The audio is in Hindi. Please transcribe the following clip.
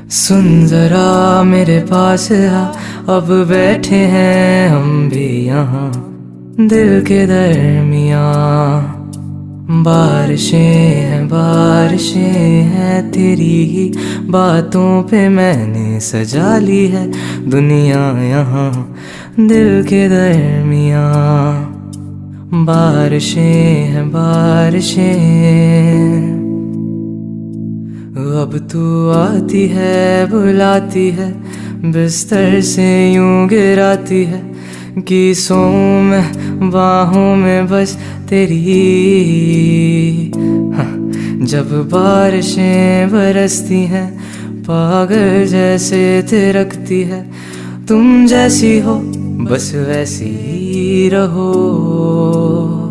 सुन जरा मेरे पास आ, अब बैठे हैं हम भी यहाँ दिल के दरमियाँ। बारिशें हैं तेरी ही बातों पे मैंने सजा ली है दुनिया यहाँ दिल के दरमियाँ। बारिशें अब तू आती है बुलाती है बिस्तर से यूं गिराती है कि सोऊं मैं बाहों में बस तेरी। हाँ, जब बारिशें बरसती हैं पागल जैसे थिरकती है तुम जैसी हो बस वैसी ही रहो।